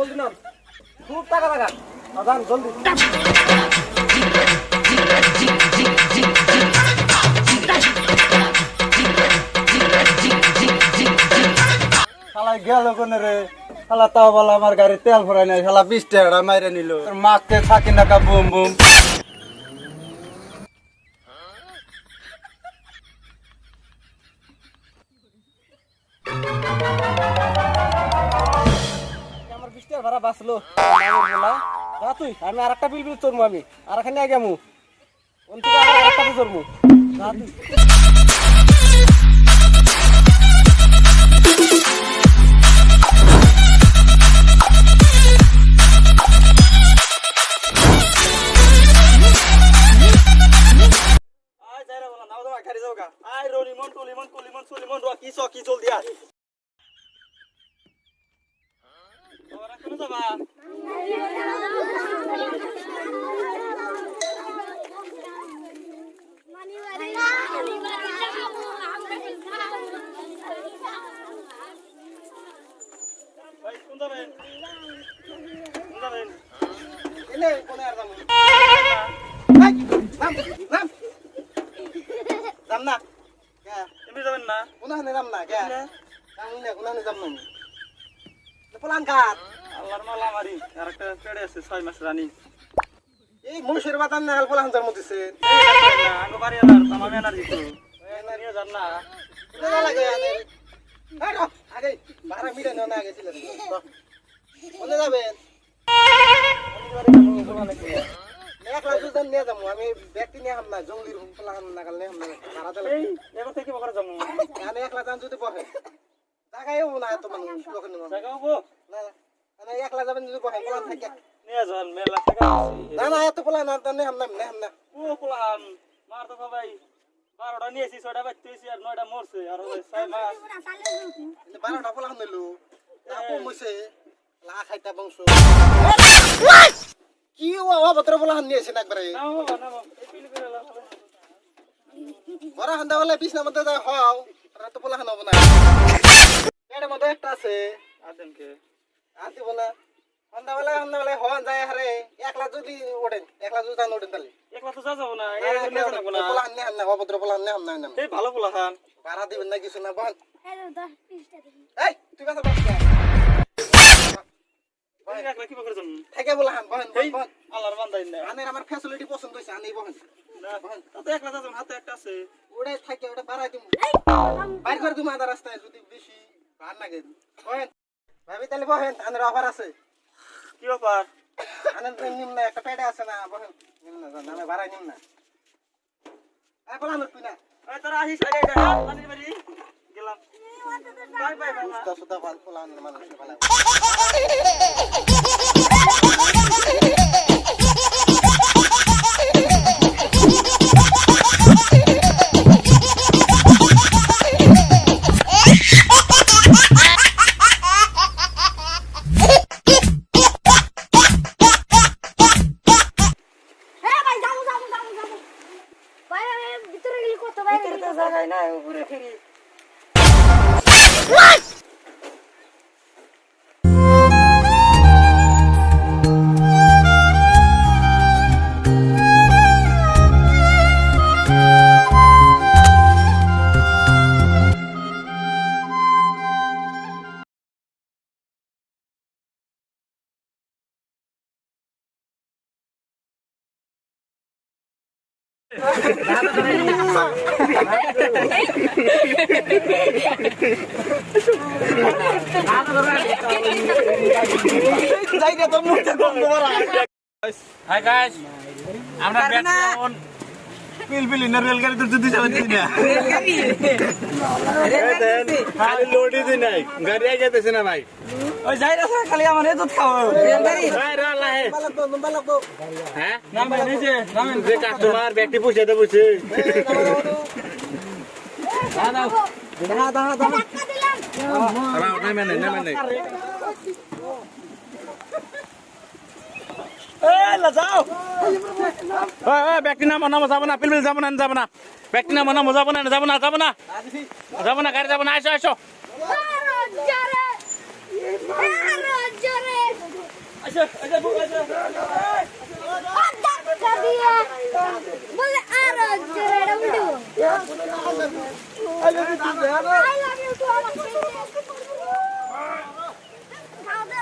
জলদি নাম খুব টাকা টাকা আদান জলদি শালা গেল কোনে রে শালা তাও বলা আমার গাড়ি তেল ভরাই নাই শালা 20 টাকা মাইরে নিল মাখতে থাকি না কা বুম বুম আমার 20 টাকা ভাড়া বাঁচলো যা তুই আমি আরেকটা বিল চড়মু আমি আর এখানে আগে আমু কোন থেকে আরেকটা চড়মু যা তুই কি জলদি আয় ওরা কোন যাবা ভাই কোন যাবেন এনে কোন আর যাবো ভাই নাম না কে এমনি যাবেন না কোন হানে নাম না কে আমি না কোন হানে যাব না প্লান কাট আল্লাহর মালা মারি আরেকটা পেড়ে আছে 6 মাস রানি এই মনুষ্যের বাতান না প্লান জার মধ্যে না আঙ্গ বাড়ি আর তামাম এনার্জি তো এনার্জি জান না কোন লাগে আরে আগে 12 মিনিট না আগে ছিল কোনে যাবেন আমি বাড়ি যাব কোন লাগে এক লাখ দুজন নিয়ে যাবো আমি ব্যক্তি নিয়ে হাম না জঙ্গলির প্লান না কাল নিয়ে হাম না ভাড়া দিলে এই এবার থেকে বকরা যাবো আমি এক লাখ যদি বহে জায়গায়ও না এত মানুষ লোকের জায়গাও না না এক লাখ যাবেন যদি বহে প্লান থাকে নিয়ে যান মেলা টাকা না না এত প্লান না তানে হাম না ও প্লান মার তো সবাই 12টা নিয়েছি 6টা বাচ্চাইছি আর 9টা মরছে আর 6 মাস 12টা প্লান নিলো আপু মইছে লা খাইতা বংশ কি ও বতর প্লান নিয়েছেন একবারে না বাবা না এই পিল করে লা বড় হান্দা বলে 20 না মধ্যে যায় হও আর তো প্লান হবে না এর মধ্যে একটা আছে আছেন কে আছি বলা হান্দা বলে হন যায় আরে 1 লাখ যদি ওঠেন 1 লাখ যদি জান ওঠেন তাহলে 1 লাখ তো যা যাব না এর নিয়ে যাব না প্লান নিয়ে না অভদ্র প্লান নিয়ে না এই ভালো প্লান ভাড়া দিবেন না কিছু না বল এই 10 20 টাকা এই তুই কথা বল ভাই একলা কি করে যাম থেকে বলা হান বল আল্লাহর বান্দাই না আনের আমার ফ্যাসিলিটি পছন্দ হইছে আনি বল না তো একলা যাম হাতে একটা আছে ওড়ে থাকে ওটা বাড়াই দিমু বাইর করে দিমু আধা রাস্তায় যদি বেশি ভার লাগে বল ভাবি তাহলে বহেন আনের অফার আছে কি অফার আনের নিম না একটা পেটে আছে না বহেন নিম না জান আমি বাড়াই নিম না আই বলা না তুই না এই তোরা আসিস আগে যা আনির বাড়ি গেলাম বাই বাই বাই সুদা সুদা ভাল প্লান মানুষ ভালো জায়গায় না উপরে ফিরি Hi guys, আমরা ব্যাকগ্রাউন্ড পিলপিলি না রেলগাড়ি তো যদি যাবেন না রেলগাড়ি খালি লোডই দি নাই গাড়ি আই যাইতেছে না ভাই ওই যাই রাস্তা খালি আমার এত খাও রেলগাড়ি ভাই রালা হে বালাকো হ্যাঁ নাম নিচে নামেন যে কাস্টমার ব্যক্তি পুষে দেব বুঝে দাও আরাম না মানে এই লা যাও ওই ব্যক্তি নাম যাব না পিলপিল যাব না ব্যক্তি নাম যাব না গাড়ি যাব না আইসো জরে আচ্ছা আচ্ছা বলে আর জেরা উল্টো আই লাভ ইউ টু আমার খাও দাও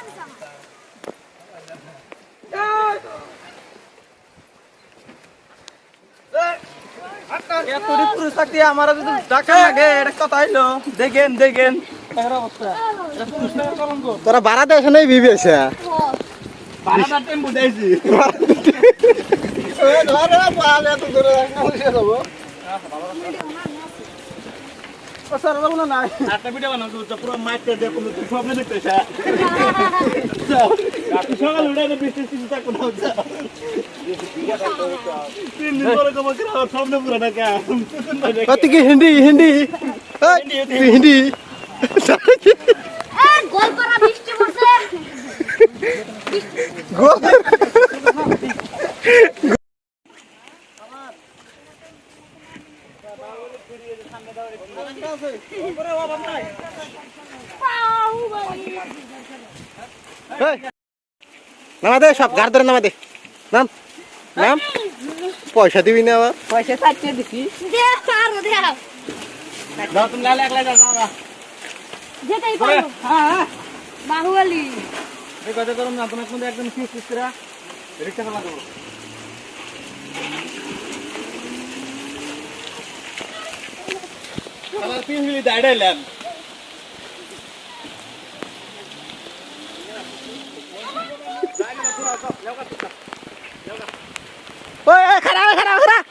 এতটি পুরুষ থাকতে আমার যদি ডাকা লাগে এটা কথা হইলো দেখেন দেখেন তোরা ভাড়া দেশ নাই বিবি আছে বারাদার টেম্পু দেইছি একটা ভিডিও বানাও তো পুরো মাইকটা দিয়ে তুমি স্বপ্ন দেখতেছ আপনি সকাল উঠে না বৃষ্টি টিষ্টি থাকো না 3 দিন পরে কবে করে স্বপ্ন পুরো ঢাকা তুই কি হিন্দি হিন্দি হিন্দি গোল করা বৃষ্টি পড়ছে নামা দে সব গাড় ধরে নামা দে নাম নাম পয়সা দিবি না আবার পয়সা চাচ্ছে দিছি দে আর দে দাও তুমি লালে একলা যাও না যেটাই পারো হ্যাঁ বাহুবলী এই কথা করুন না তোমার মধ্যে একদম ফিস ফিস করে রিকশা চালা দেবো আমার 3 মিনিট দাঁড়াইলাম ওই খারাপ খারাপ খারাপ